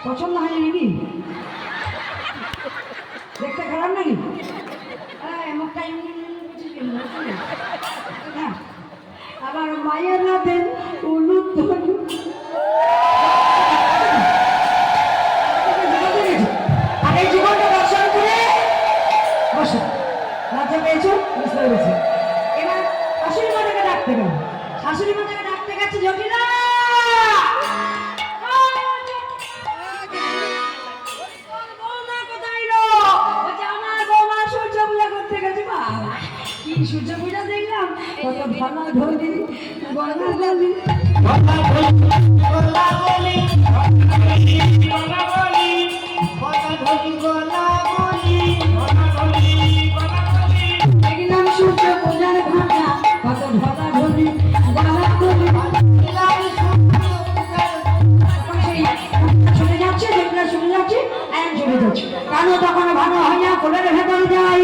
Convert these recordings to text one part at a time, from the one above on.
পছন্দ হয়নি নাকি? দেখতে খারাপ নাকি? আবার মায়ের রাতেন উলুত আর এই জীবনটা দর্শন করে বসো। লজ্জা পেয়েছো? বুঝতে পেরেছি। এবার শাশুড়ি মাটাকে ডাকতে গেল। শাশুড়ি মাটাকে ডাকতে গেছে জটিলা। সূর্য পূজা দেখলাম, কত ভালো ধরি গলা গলি দেখলাম সূর্য পূজার ভাঙা, কত ভালো ধরি গলা গলি শুনে যাচ্ছে, যেগুলো শুনে যাচ্ছে আমি চলে যাচ্ছি। কেন তখন ভালো হইয়া কোলের ভেতরে যাই,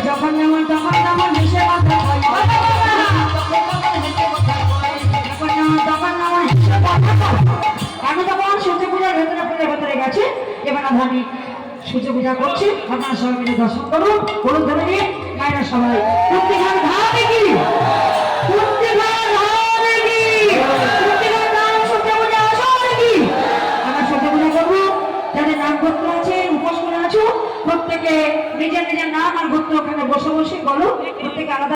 যখন যেমন তখন তেমন হেসে কথা হয়, আমি তখন সূর্য পূজার ভেতরে গেছে। এবার আমি সূর্য পূজা করছি, আপনার সবাই মিলে দর্শন করুন। করুন ধরে নিয়ে গায়েরা সবাই কুর্তিঘাট ঘা দেখি, কুর্তিঘাট ঘা দেখি, কুর্তিঘাট নাম সূর্য পূজা সব দেখি। আমরা সূর্য পূজা করবো। যাদের নাম গোত্র আছে, উপোস করে আছো, প্রত্যেকে নিজের নিজের নাম আর গোত্র ওখানে বসে বসে বলো, প্রত্যেকে আলাদা